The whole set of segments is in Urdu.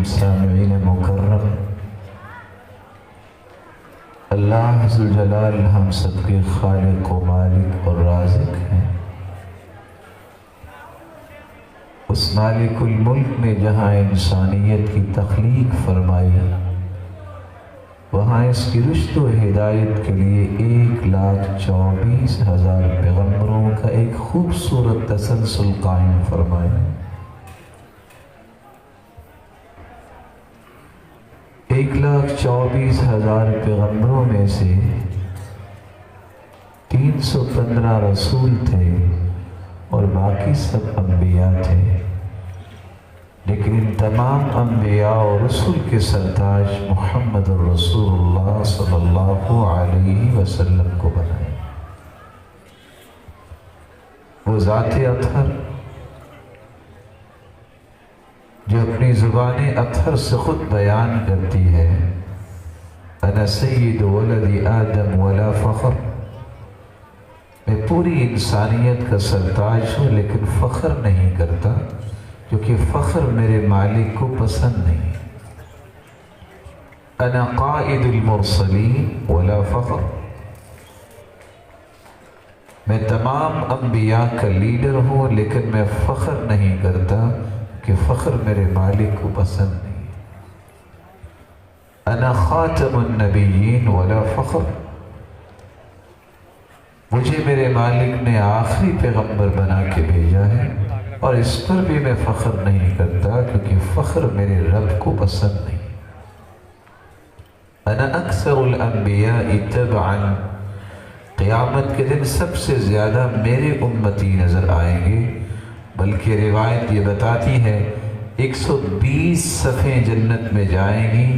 سامعین مکرم، اللہ ذوالجلال ہم سب کے خالق و مالک اور رازق ہیں۔ اس مالک الملک نے جہاں انسانیت کی تخلیق فرمائی، وہاں اس کی رشد و ہدایت کے لیے 1,24,000 پیغمبروں کا ایک خوبصورت تسلسل قائم فرمایا۔ 1,24,000 پیغمبروں میں سے 315 رسول تھے اور باقی سب انبیاء تھے، لیکن ان تمام انبیاء اور رسول کے سرتاج محمد رسول اللہ صلی اللہ علیہ وسلم کو بنائے۔ وہ ذات اطہر جو اپنی زبان اطہر سے خود بیان کرتی ہے، انا سید ولد آدم ولا فخر، میں پوری انسانیت کا سرتاج ہوں لیکن فخر نہیں کرتا، کیونکہ فخر میرے مالک کو پسند نہیں۔ انا قائد المرسلین ولا فخر، میں تمام انبیاء کا لیڈر ہوں لیکن میں فخر نہیں کرتا کہ فخر میرے مالک کو پسند نہیں۔ انا خاتم النبیین ولا فخر، مجھے میرے مالک نے آخری پیغمبر بنا کے بھیجا ہے اور اس پر بھی میں فخر نہیں کرتا کیونکہ فخر میرے رب کو پسند نہیں۔ انا اکثر الانبیاء تبعا، قیامت کے دن سب سے زیادہ میرے امتی نظر آئیں گے، بلکہ روایت یہ بتاتی ہے 120 صفیں جنت میں جائیں گی،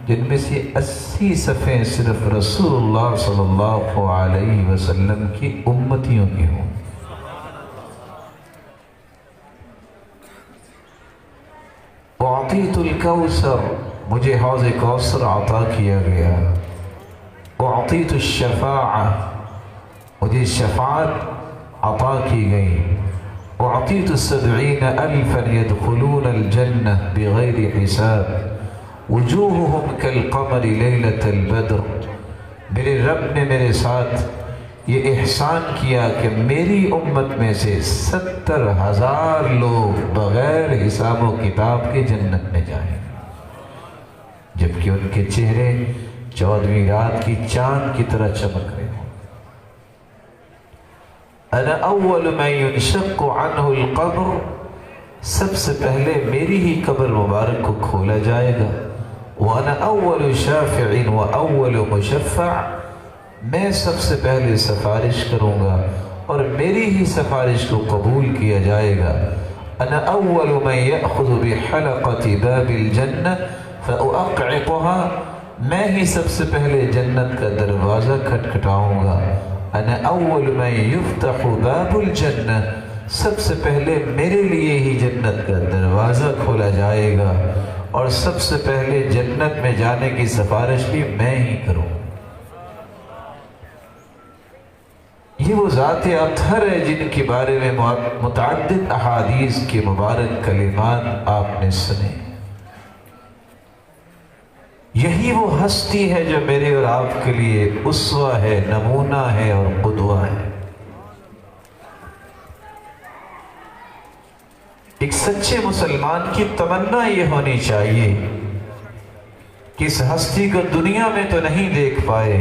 جن میں سے 80 صفیں صرف رسول اللہ صلی اللہ علیہ وسلم کی امتیوں کی ہوں۔ اعطیت الکوثر، مجھے حوض کوثر عطا کیا گیا۔ اعطیت الشفاعہ، مجھے شفاعت عطا کی گئی۔ اعطیت 70,000 يدخلون الجنہ بغیر حساب، وجوہہم کالقمر لیلۃ البدر، میرے رب نے میرے ساتھ یہ احسان کیا کہ میری امت میں سے 70,000 لوگ بغیر حساب و کتاب کے جنت میں جائیں، جبکہ ان کے چہرے 14ویں رات کی چاند کی طرح چمک رہے ہوں۔ انا اول من ينشق عنہ القبر، سب سے پہلے میری ہی قبر مبارک کو کھولا جائے گا۔ وانا اول شافع واول مشفع، میں سب سے پہلے سفارش کروں گا اور میری ہی سفارش کو قبول کیا جائے گا۔ انا اول من یأخذ بحلقۃ باب الجنہ فأقعقها، میں ہی سب سے پہلے جنت کا دروازہ کھٹکھٹاؤں گا۔ انا اول من یفتح باب الجنہ، سب سے پہلے میرے لیے ہی جنت کا دروازہ کھولا جائے گا اور سب سے پہلے جنت میں جانے کی سفارش بھی میں ہی کروں۔ یہ وہ ذات اطہر ہے جن کے بارے میں متعدد احادیث کے مبارک کلمات آپ نے سنے۔ یہی وہ ہستی ہے جو میرے اور آپ کے لیے اسوہ ہے، نمونہ ہے اور قدوہ ہے۔ ایک سچے مسلمان کی تمنا یہ ہونی چاہیے کہ اس ہستی کو دنیا میں تو نہیں دیکھ پائے،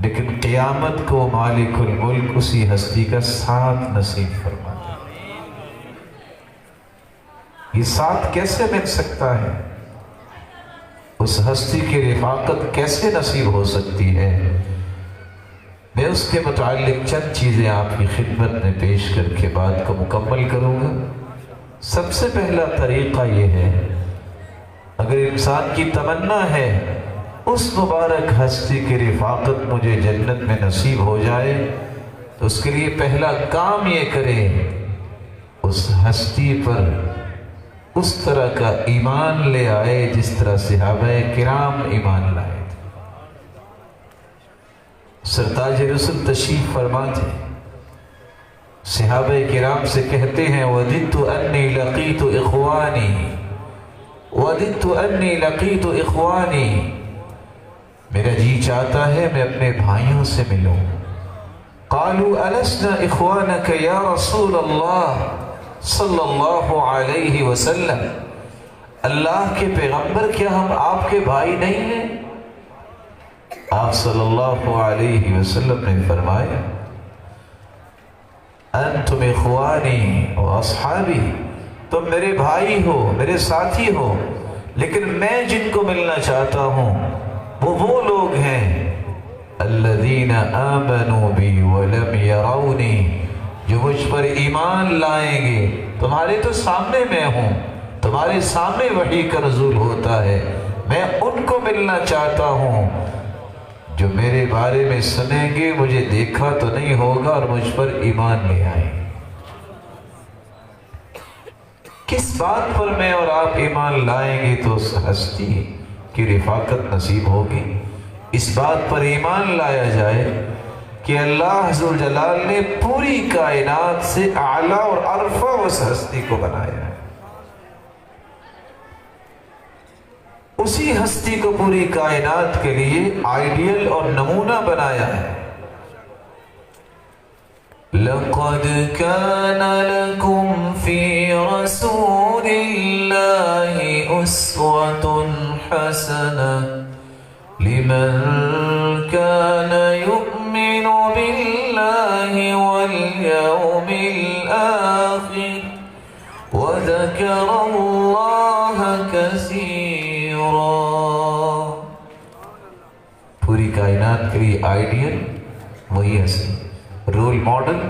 لیکن قیامت کو مالک الملک اسی ہستی کا ساتھ نصیب فرما دے۔ یہ ساتھ کیسے مل سکتا ہے؟ اس ہستی کی رفاقت کیسے نصیب ہو سکتی ہے؟ میں اس کے متعلق چند چیزیں آپ کی خدمت میں پیش کر کے بات کو مکمل کروں گا۔ سب سے پہلا طریقہ یہ ہے، اگر انسان کی تمنا ہے اس مبارک ہستی کی رفاقت مجھے جنت میں نصیب ہو جائے، تو اس کے لیے پہلا کام یہ کرے، اس ہستی پر اس طرح کا ایمان لے آئے جس طرح صحابہ کرام ایمان لائے تھے۔ سرتاج رسول تشریف فرما تھے، صحابہ کرام سے کہتے ہیں وَدِدْتُ أَنِّي لَقِيتُ إِخْوَانِي وَدِدْتُ أَنِّي لَقِيتُ إِخْوَانِي، میرا جی چاہتا ہے میں اپنے بھائیوں سے ملوں۔ قَالُوا أَلَسْنَا إِخْوَانَكَ يَا رَسُولَ اللَّهِ صلی اللہ علیہ وسلم، اللہ کے پیغمبر کیا ہم آپ کے بھائی نہیں ہیں؟ آپ صلی اللہ علیہ وسلم نے فرمایا انتم اخوانی و اصحابی، تم میرے بھائی ہو، میرے ساتھی ہو، لیکن میں جن کو ملنا چاہتا ہوں وہ لوگ ہیں الذین آمنوا بی ولم یرونی، جو مجھ پر ایمان لائیں گے، تمہارے تو سامنے میں ہوں، تمہارے سامنے وحی کا نزول ہوتا ہے، میں ان کو ملنا چاہتا ہوں جو میرے بارے میں سنیں گے، مجھے دیکھا تو نہیں ہوگا اور مجھ پر ایمان لے آئیں۔ کس بات پر میں اور آپ ایمان لائیں گے تو اس ہستی کی رفاقت نصیب ہوگی؟ اس بات پر ایمان لایا جائے کہ اللہ ذوالجلال نے پوری کائنات سے اعلیٰ اور ارفع اس ہستی کو بنایا ہے، اسی ہستی کو پوری کائنات کے لیے آئیڈیل اور نمونہ بنایا ہے۔ لَقَدْ كَانَ لَكُمْ فِي رَسُولِ اللَّهِ أُسْوَةٌ حَسَنَةٌ لِمَنْ كَانَ يُؤْمِنُ بِاللَّهِ وَالْيَوْمِ الْآخِرِ وَذَكَرَ اللَّهَ كَثِيرًا۔ پوری کائنات کے لیے آئیڈیل وہی ہستی، رول ماڈل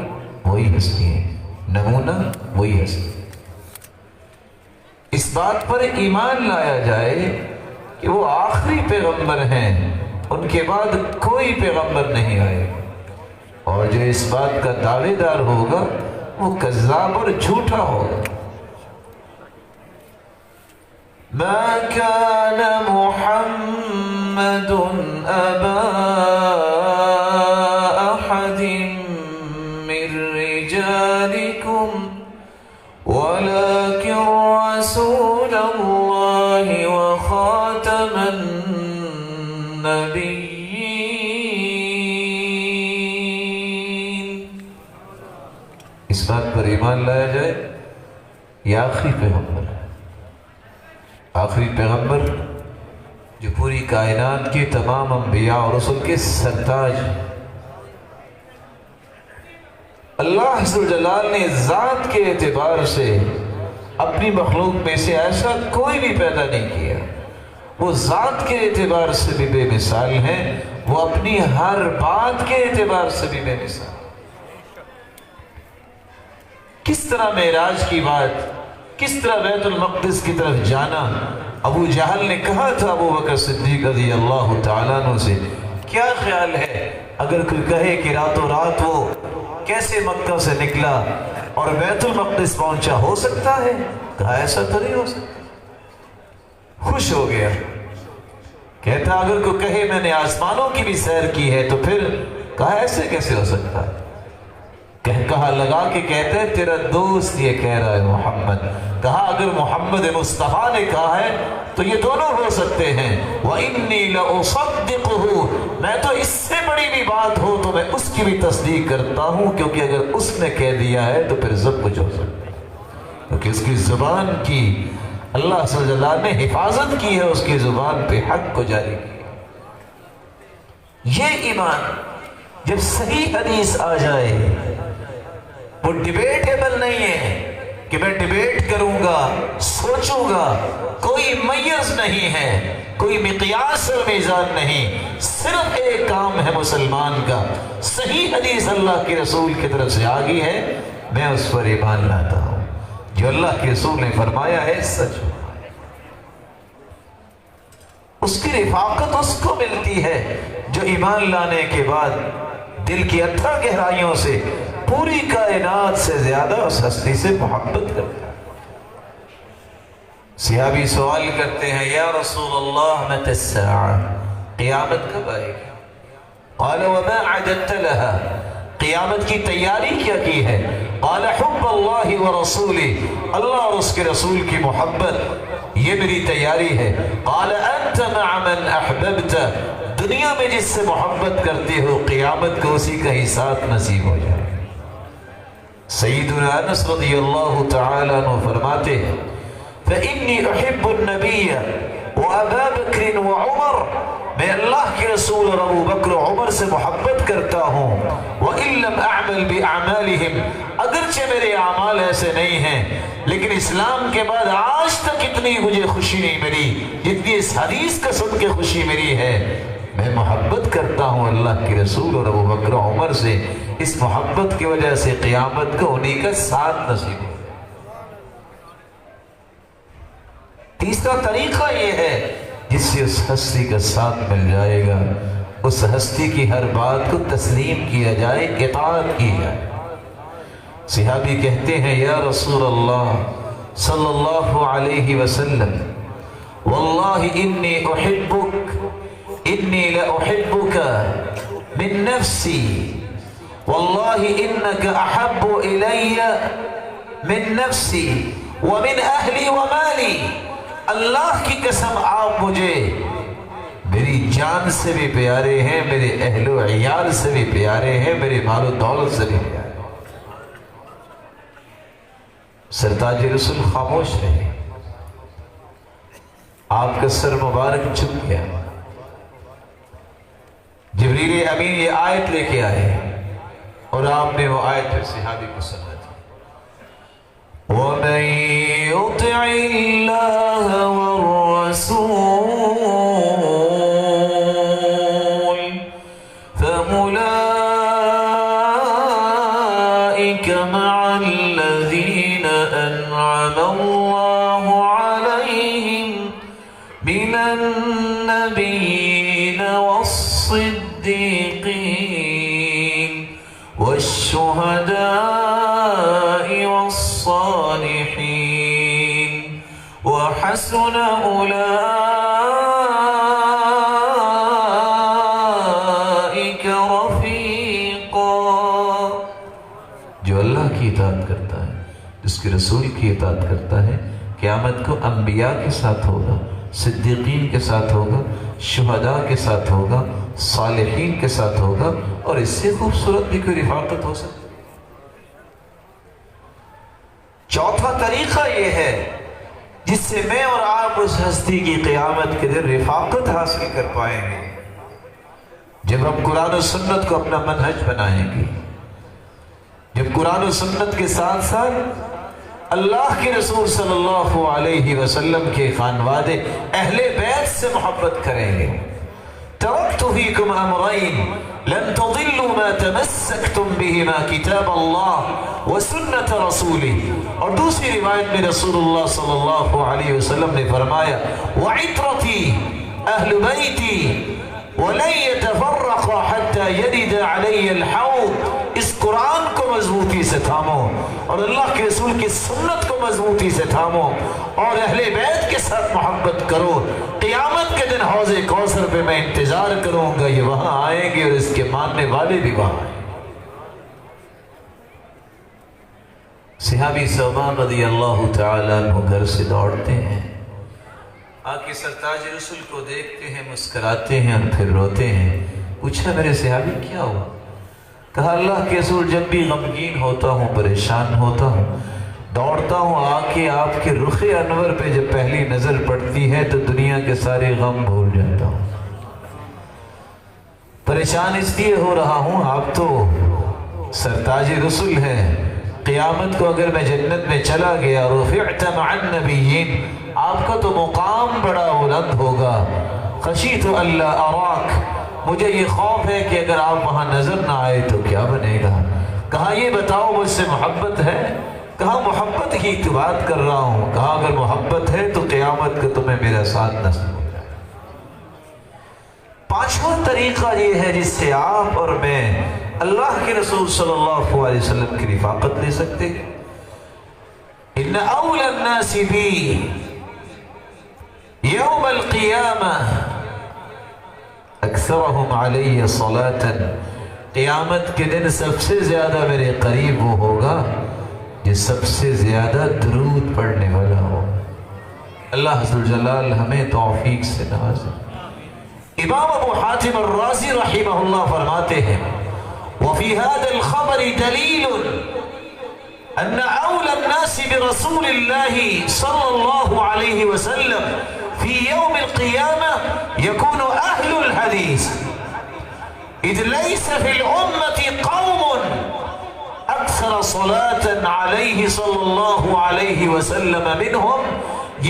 وہی ہستی ہے، نمونہ وہی ہستی۔ اس بات پر ایمان لایا جائے کہ وہ آخری پیغمبر ہیں، ان کے بعد کوئی پیغمبر نہیں آئے، اور جو اس بات کا دعوے دار ہوگا وہ کذاب اور جھوٹا ہوگا۔ ما كان محمد أبا أحد من رجالكم ولكن رسول الله وخاتم النبيين۔ اس بات پر ایمان لایا جائے یہ آخری پیغمبر ہے، آخری پیغمبر جو پوری کائنات کے تمام انبیاء اور رسل کے سرتاج۔ اللہ ذوالجلال نے ذات کے اعتبار سے اپنی مخلوق میں سے ایسا کوئی بھی پیدا نہیں کیا، وہ ذات کے اعتبار سے بھی بے مثال ہیں، وہ اپنی ہر بات کے اعتبار سے بھی بے مثال۔ کس طرح معراج کی بات، کس طرح بیت المقدس کی طرف جانا، ابو جہل نے کہا تھا ابو بکر صدیق رضی اللہ تعالیٰ عنہ سے، کیا خیال ہے اگر کوئی کہے کہ راتوں رات وہ کیسے مکہ سے نکلا اور بیت المقدس پہنچا، ہو سکتا ہے؟ کہا ایسا تو نہیں ہو سکتا۔ خوش ہو گیا، کہتا اگر کوئی کہے میں نے آسمانوں کی بھی سیر کی ہے تو پھر، کہا ایسے کیسے ہو سکتا ہے؟ کہا لگا کے کہتے ہیں تیرا دوست یہ کہہ رہا ہے محمد، کہا اگر محمد مصطفیٰ نے کہا ہے تو یہ دونوں ہو سکتے ہیں۔ وَإِنِّي لَأُصَدِّقُهُ، میں تو اس سے بڑی بھی بات ہو تو میں اس کی بھی تصدیق کرتا ہوں، کیونکہ اگر اس نے کہہ دیا ہے تو پھر سب کچھ ہو سکتا ہے، کیونکہ اس کی زبان کی اللہ صلی اللہ علیہ وسلم نے حفاظت کی ہے، اس کی زبان پہ حق کو جاری کی۔ یہ ایمان جب صحیح حدیث آ جائے، وہ ڈیبیٹیبل نہیں ہے کہ میں ڈیبیٹ کروں گا، سوچوں گا، کوئی میز نہیں ہے، کوئی مقیاس اور میزان نہیں، صرف ایک کام ہے مسلمان کا، صحیح حدیث اللہ کے رسول کی طرف سے آ گئی ہے، میں اس پر ایمان لاتا ہوں، جو اللہ کے رسول نے فرمایا ہے سچ ہو۔ اس کی رفاقت اس کو ملتی ہے جو ایمان لانے کے بعد دل کی اتھا گہرائیوں سے پوری کائنات سے زیادہ اس ہستی سے محبت کرتا ہے۔ صحابی سوال کرتے ہیں یا رسول اللہ متی الساعہ، قیامت کب آئے گی؟ قال وما عددت لها، قیامت کی تیاری کیا کی ہے؟ قال حب اللہ ورسولہ، اللہ اور اس کے رسول کی محبت، یہ میری تیاری ہے۔ قال انت مع من احببت، دنیا میں جس سے محبت کرتے ہو قیامت کو اسی کا ہی ساتھ نصیب ہو جائے۔ سیدنا انس رضی اللہ تعالیٰ عنہ فرماتے ہیں فإنی احب النبی وابا بکر وعمر، میں اللہ کے رسول اور ابو بکر و عمر سے محبت کرتا ہوں۔ وَإِن لَمْ أَعْمَلْ بِأَعْمَالِهِمْ، اگرچہ میرے اعمال ایسے نہیں ہیں، لیکن اسلام کے بعد آج تک اتنی مجھے خوشی نہیں ملی جتنی اس حدیث کا سن کے خوشی ملی ہے۔ میں محبت کرتا ہوں اللہ کے رسول اور ابو بکر و عمر سے، اس محبت کی وجہ سے قیامت کو انہی کا ساتھ نصیب ہو۔ تیسرا طریقہ یہ ہے جس سے اس ہستی کا ساتھ مل جائے گا، اس ہستی کی ہر بات کو تسلیم کیا جائے، اطاعت کی جائے۔ صحابی کہتے ہیں یا رسول اللہ صلی اللہ علیہ وسلم واللہ انی احبک، انی لأحبک من نفسی، واللہ انک احب الی من نفسی ومن اہلی ومالی، اللہ کی قسم آپ مجھے میری جان سے بھی پیارے ہیں، میرے اہل و عیال سے بھی پیارے ہیں، میرے مال و دولت سے بھی پیارے ہیں۔ سرتاج رسول خاموش رہے، آپ کا سر مبارک جھک گیا۔ جبریل امین یہ آیت لے کے آئے اور آپ نے وہ آیت پھر صحابی کو سنا دی۔ وَمَن يُطِعِ اللَّهَ وَالرَّسُولَ فَأُولَئِكَ مَعَ الَّذِينَ أَنْعَمَ اللَّهُ عَلَيْهِمْ مِنَ النَّبِيِّينَ وَالصِّدِّيقِينَ وَالشُّهَدَاءِ وَالصَّالِحِينَ وَحَسُنَ أُولَئِكَ رَفِيقًا۔ جو اللہ کی اطاعت کرتا ہے، جس کے رسول کی اطاعت کرتا ہے، قیامت کو انبیاء کے ساتھ ہوگا، صدیقین کے ساتھ ہوگا، شہداء کے ساتھ ہوگا، صالحین کے ساتھ ہوگا، اور اس سے خوبصورت بھی کوئی رفاقت ہو سکتی۔ چوتھا طریقہ یہ ہے جس سے میں اور آپ اس ہستی کی قیامت کے دن رفاقت حاصل کر پائیں گے، جب ہم قرآن و سنت کو اپنا منہج بنائیں گے، جب قرآن و سنت کے ساتھ ساتھ اللہ کے رسول صلی اللہ علیہ وسلم کے خانوادے اہل بیت سے محبت کریں گے۔ ترکت فیکم امرین لن تضلوا ما تمسکتم بہما کتاب اللہ وسنت رسولہ، اور دوسری روایت میں رسول اللہ صلی اللہ علیہ وسلم نے فرمایا وعطرتی اہل بیتی وَلَن يَتَفَرَّقَ حَتَّى يَرِدَ عَلَيَّ الْحَوْض، اس قرآن کو مضبوطی سے تھامو اور اللہ کے رسول کی سنت کو مضبوطی سے تھامو اور اہل بیت کے ساتھ محبت کرو۔ قیامت کے دن حوض کوثر پہ میں انتظار کروں گا، یہ وہاں آئیں گے اور اس کے ماننے والے بھی وہاں آئیں گے۔ صحابی ثوبان رضی اللہ تعالیٰ عنہ گھر سے دوڑتے ہیں، آکے سرتاج رسول کو دیکھتے ہیں، مسکراتے ہیں اور پھر روتے ہیں۔ پوچھا میرے صحابی کیا ہوا؟ کہا اللہ کے رسول جب بھی غمگین ہوتا ہوں، پریشان ہوتا ہوں، دوڑتا ہوں آکے آپ کے رخ انور پہ جب پہلی نظر پڑتی ہے تو دنیا کے سارے غم بھول جاتا ہوں۔ پریشان اس لیے ہو رہا ہوں، آپ تو سرتاج رسول ہیں، قیامت کو اگر میں جنت میں چلا گیا، رفعت مع النبیین، آپ کا تو مقام بڑا بلند ہوگا۔ خشیت اللہ اراک، مجھے یہ خوف ہے کہ اگر آپ وہاں نظر نہ آئے تو کیا بنے گا۔ کہا یہ بتاؤ مجھ سے محبت ہے؟ کہا محبت کی تو بات کر رہا ہوں۔ کہا اگر محبت ہے تو قیامت کو تمہیں میرا ساتھ نصیب ہو جائے۔ پانچواں طریقہ یہ ہے جس سے آپ اور میں اللہ کے رسول صلی اللہ علیہ وسلم کی رفاقت لے سکتے ہیں۔ ان اول الناس بی یوم القیامہ اکثرہم علی صلاۃ، قیامت کے دن سب سے زیادہ میرے قریب وہ ہوگا جو سب سے زیادہ درود پڑھنے والا ہو۔ اللہ ذوالجلال ہمیں توفیق سے نوازے۔ امام ابو حاتم الرازی رحمہ اللہ فرماتے ہیں وفي هذا الخبر دليل أن أولى الناس برسول الله صلى الله عليه وسلم في يوم القيامة يكون أهل الحديث إذ ليس في الأمة قوم أكثر صلاة عليه صلى الله عليه وسلم منهم۔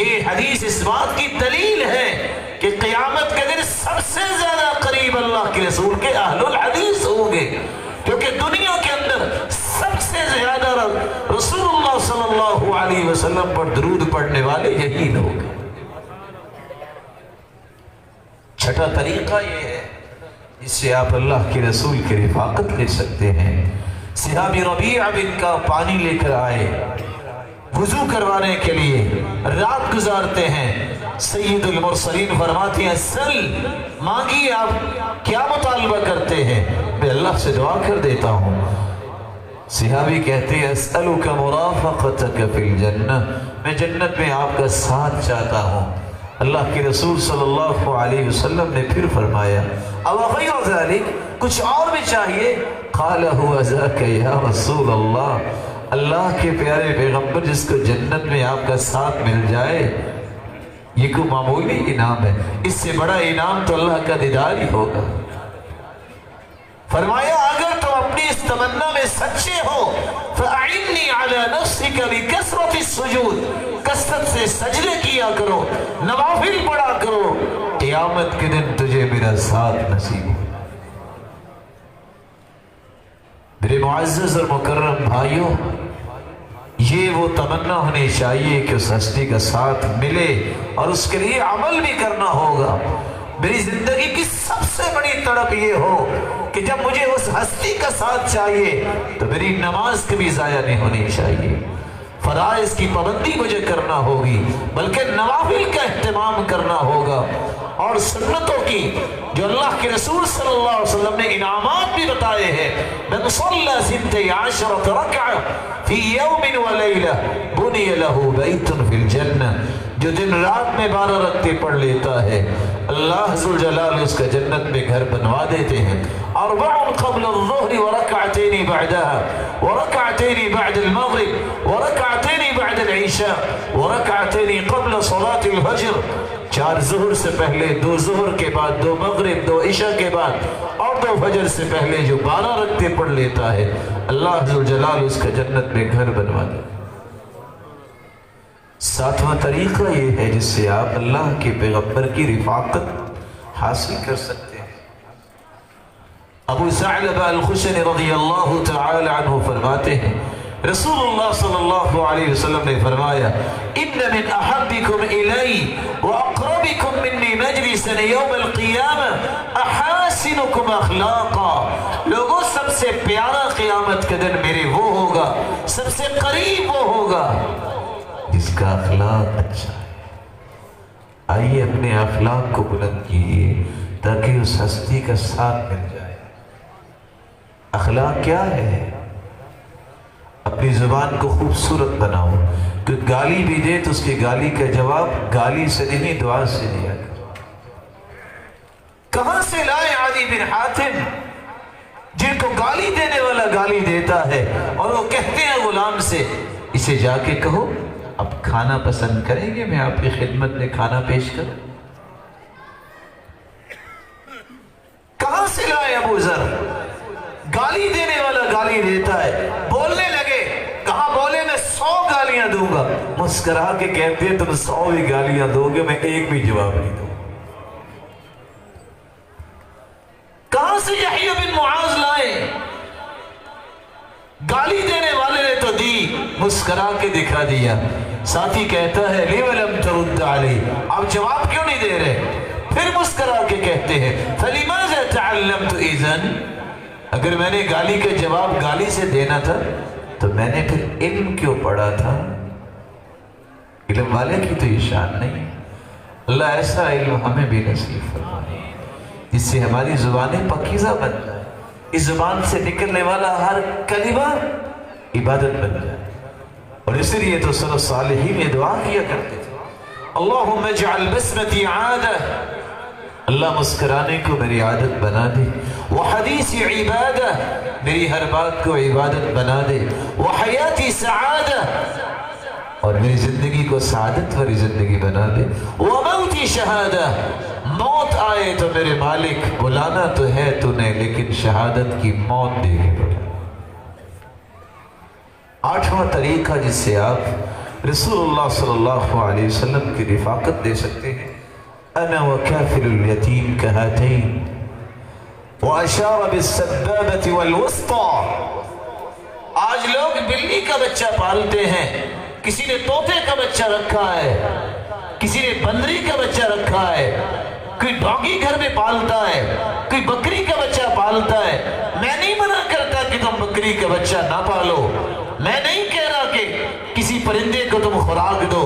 یہ حدیث اس بات کی دلیل ہے کہ قیامت کے دن سب سے زیادہ قریب اللہ کے رسول کے اہل الحدیث ہوں گے، کیونکہ دنیا کے اندر سب سے زیادہ رسول اللہ صلی اللہ علیہ وسلم پر درود پڑھنے والے یہی لوگ ہیں۔ چھٹا طریقہ یہ ہے جس سے آپ اللہ کے رسول کی رفاقت لے سکتے ہیں۔ صحابی ربیعہ بن کا پانی لے کر آئے، وضو کروانے کے لیے رات گزارتے ہیں۔ سید المرسلین فرماتے ہیں سل مانگیے، آپ کیا مطالبہ کرتے ہیں؟ میں اللہ سے دعا کر دیتا ہوں۔ صحابی کہتے ہیں اسألک مرافقتک فی الجنہ، میں جنت میں آپ کا ساتھ چاہتا ہوں۔ اللہ کے رسول صلی اللہ علیہ وسلم نے پھر فرمایا او غیر ذلک، کچھ اور بھی چاہیے؟ قال هو ذاک یا رسول اللہ، اللہ کے پیارے پیغمبر جس کو جنت میں آپ کا ساتھ مل جائے یہ کوئی معمولی انعام ہے، اس سے بڑا انعام تو اللہ کا دیدار ہی ہوگا۔ فرمایا اگر تم اپنی اس تمنا میں سچے ہو فَأَعِنِّي عَلَى نَفْسِكَ بِكَثْرَةِ السُّجُودِ، کثرت سے سجدے کیا کرو، نوافل پڑھا کرو، قیامت کے دن تجھے میرا ساتھ نصیب ہو۔ میرے معزز اور مکرم بھائیوں، یہ وہ تمنا ہونی چاہیے کہ اس ہستی کا ساتھ ملے اور اس کے لیے عمل بھی کرنا ہوگا۔ میری زندگی کی سب سے بڑی تڑپ یہ ہو کہ جب مجھے اس ہستی کا ساتھ چاہیے تو میری نماز کبھی ضائع نہیں ہونی چاہیے، فرائض کی پابندی مجھے کرنا ہوگی، بلکہ نوافل کا اہتمام کرنا ہوگا، اور سنتوں کی جو اللہ کے رسول صلی اللہ علیہ وسلم نے انعامات بھی بتائے ہیں۔ من صلی 12 رکعہ فی یوم ولیلہ بنی لہ بیت فی الجنہ، جو دن رات میں 12 رکعتیں پڑھ لیتا ہے اللہ ذوالجلال اس کا جنت میں گھر بنوا دیتے ہیں۔ اربع قبل الظہر ورکعتین بعدها ورکعتین بعد المغرب ورکعتین بعد العشاء ورکعتین قبل صلاة الفجر، 4 ظہر سے پہلے، 2 ظہر کے بعد، 2 مغرب، 2 عشاء کے بعد اور 2 فجر سے پہلے جو 12 رکعتیں پڑھ لیتا ہے اللہ ذوالجلال اس کا جنت میں گھر بنوا دیتا ہے۔ 7واں طریقہ یہ ہے جس سے آپ اللہ کے پیغمبر کی رفاقت حاصل کر سکتے ہیں۔ ابو ثعلبہ الخشنی رضی اللہ تعالی عنہ فرماتے ہیں رسول اللہ صلی اللہ علیہ وسلم نے فرمایا ان من احبکم الی واقربکم منی مجلسا یوم القیامہ احاسنکم اخلاقا، لوگوں سب سے پیارا قیامت کے دن میرے وہ ہوگا، سب سے قریب وہ ہوگا جس کا اخلاق اچھا ہے۔ آئیے اپنے اخلاق کو بلند کیجیے تاکہ اس ہستی کا ساتھ مل جائے۔ اخلاق کیا ہے؟ اپنی زبان کو خوبصورت بناؤ، کہ گالی بھی دے تو اس کی گالی کا جواب گالی سے نہیں دعا سے دیا کرو۔ کہاں سے لائے عدی بن حاتم جن کو گالی دینے والا گالی دیتا ہے اور وہ کہتے ہیں غلام سے اسے جا کے کہو اب کھانا پسند کریں گے، میں آپ کی خدمت میں کھانا پیش کروں۔ کہاں سے لائے ابو ذر؟ گالی دینے والا گالی دیتا ہے، بولنے لگے، کہاں بولے میں 100 گالیاں دوں گا، مسکرا کے کہتے ہیں تم 100 بھی گالیاں دو گے میں ایک بھی جواب نہیں دوں۔ کہاں سے یحییٰ بن معاذ لائے؟ گالی دینے والے نے تو دی، مسکرا کے دکھا دیا۔ ساتھی کہتا ہے لِمَ لَمْ تَرُدَّ عَلَيْهِ، آپ جواب کیوں نہیں دے رہے؟ پھر مسکرا کے کہتے ہیں فَلِمَاذَا تَعَلَّمْتُ إِذَنْ، اگر میں نے گالی کا جواب گالی سے دینا تھا تو میں نے پھر علم کیوں پڑھا تھا؟ علم والے کی تو یہ شان نہیں۔ اللہ ایسا علم ہمیں بھی نصیب فرمائے جس سے ہماری زبانیں پاکیزہ بن جائیں، اس زبان سے نکلنے والا ہر کلمہ عبادت بن جائے۔ اور اس لیے تو سلف صالحین یہ دعا کیا کرتے تھے اللہم اجعل بسمتی عادہ، اللہ مسکرانے کو میری عادت بنا دے، وحدیث عبادہ، میری ہر بات کو عبادت بنا دے، وحیاتی سعادہ، اور میری زندگی کو سعادت والی زندگی بنا دے، وموتی شہادہ، موت آئے تو میرے مالک بلانا تو ہے تو نے، لیکن شہادت کی موت دے گی پڑے۔ آٹھواں طریقہ جس سے آپ رسول اللہ صلی اللہ علیہ وسلم کی رفاقت دے سکتے ہیں، انا وکافل الیتیم کہاتین واشار بالسبابۃ والوسطى۔ آج لوگ بلی کا بچہ پالتے ہیں، کسی نے طوطے کا بچہ رکھا ہے، کسی نے بندری کا بچہ رکھا ہے، کوئی ڈاگی گھر میں پالتا ہے، کوئی بکری کا بچہ پالتا ہے۔ میں نہیں منع کرتا کہ تم بکری کا بچہ نہ پالو، میں نہیں کہہ رہا کہ کسی پرندے کو تم خوراک دو،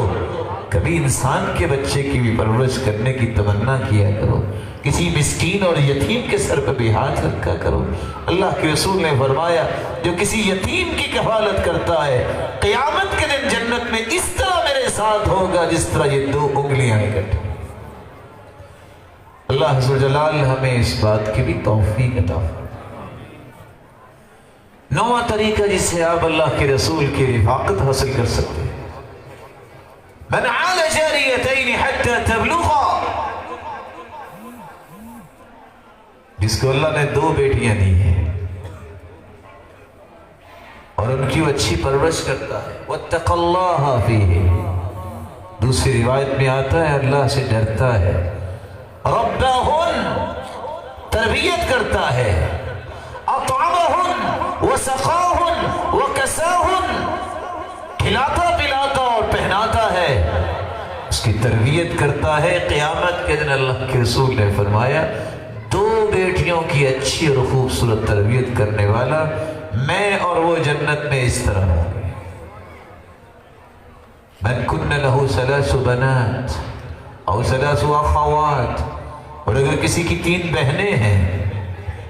کبھی انسان کے بچے کی بھی پرورش کرنے کی تمنا کیا کرو، کسی مسکین اور یتیم کے سر پہ بھی ہاتھ رکھا کرو۔ اللہ کے رسول نے فرمایا جو کسی یتیم کی کفالت کرتا ہے قیامت کے دن جنت میں اس طرح میرے ساتھ ہوگا جس طرح یہ دو انگلیاں اکٹھی۔ اللہ عز و جلال ہمیں اس بات کی بھی توفیق عطا فرمائے۔ نواں طریقہ جس سے آپ اللہ کے رسول کی رفاقت حاصل کر سکتے ہیں، من عال جاریتین حتی تبلغا، جس کو اللہ نے دو بیٹیاں دی ہیں اور ان کی وہ اچھی پرورش کرتا ہے، واتق اللہ فیہ، دوسری روایت میں آتا ہے اللہ سے ڈرتا ہے، ربہن، تربیت کرتا ہے، اطعمہن وسقاہن وکساہن، کھلاتا پلاتا اور پہناتا ہے، اس کی تربیت کرتا ہے۔ قیامت کے دن اللہ کے رسول نے فرمایا دو بیٹیوں کی اچھی اور خوبصورت تربیت کرنے والا میں اور وہ جنت میں اس طرح ہوں گے۔ من کن لہ ثلاث بنات او ثلاث اخوات، اور اگر کسی کی تین بہنیں ہیں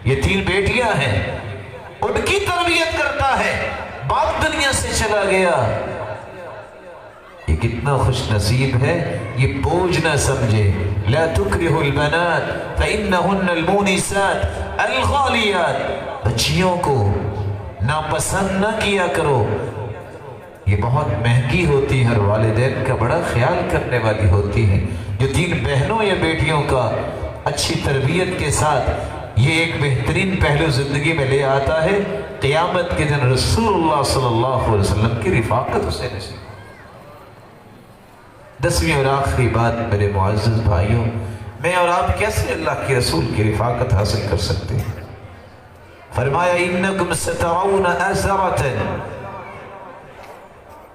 یہ تین بیٹیاں ہیں، ان کی تربیت کرتا ہے، باپ دنیا سے چلا گیا، یہ کتنا خوش نصیب ہے، یہ بوجھ نہ سمجھے۔ لا تکرہ البنات فإنہن المونسات الغالیات، بچیوں کو ناپسند نہ کیا کرو، یہ بہت مہنگی ہوتی ہے اور والدین کا بڑا خیال کرنے والی ہوتی ہے۔ جو تین بہنوں یا بیٹیوں کا اچھی تربیت کے ساتھ یہ ایک بہترین پہلو زندگی میں لے آتا ہے، قیامت کے دن رسول اللہ صلی اللہ علیہ وسلم کی رفاقت اسے نصیب۔ دسویں اور آخری بات میرے معزز بھائیوں، میں اور آپ کیسے اللہ کے رسول کی رفاقت حاصل کر سکتے ہیں؟ فرمایا انکم سترون اثرۃ،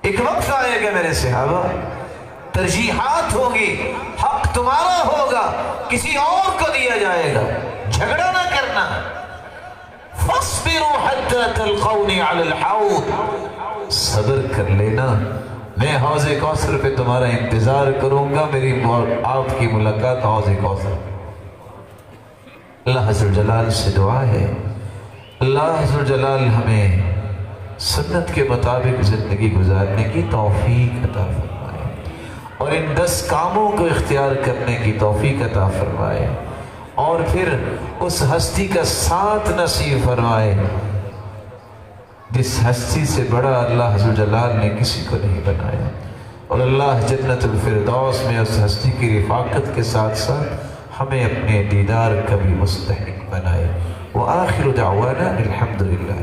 ایک وقت آئے گا میرے صحابہ، ترجیحات ہوگی، حق تمہارا ہوگا، کسی اور کو دیا جائے گا، جھگڑا نہ کرنا۔ فاصبروا حتی تلقونی علی الحوض، صبر کر لینا، میں حوض کوثر پہ تمہارا انتظار کروں گا، میری اور آپ کی ملاقات حوض کوثر۔ اللہ عز و جلال سے دعا ہے اللہ عز و جلال ہمیں سنت کے مطابق زندگی گزارنے کی توفیق عطا فرمائے اور ان 10 کاموں کو اختیار کرنے کی توفیق عطا فرمائے، اور پھر اس ہستی کا ساتھ نصیب فرمائے جس ہستی سے بڑا اللہ عز و جلال نے کسی کو نہیں بنایا، اور اللہ جنت الفردوس میں اس ہستی کی رفاقت کے ساتھ ساتھ ہمیں اپنے دیدار کا بھی مستحق بنائے۔ وآخر دعوانا الحمدللہ۔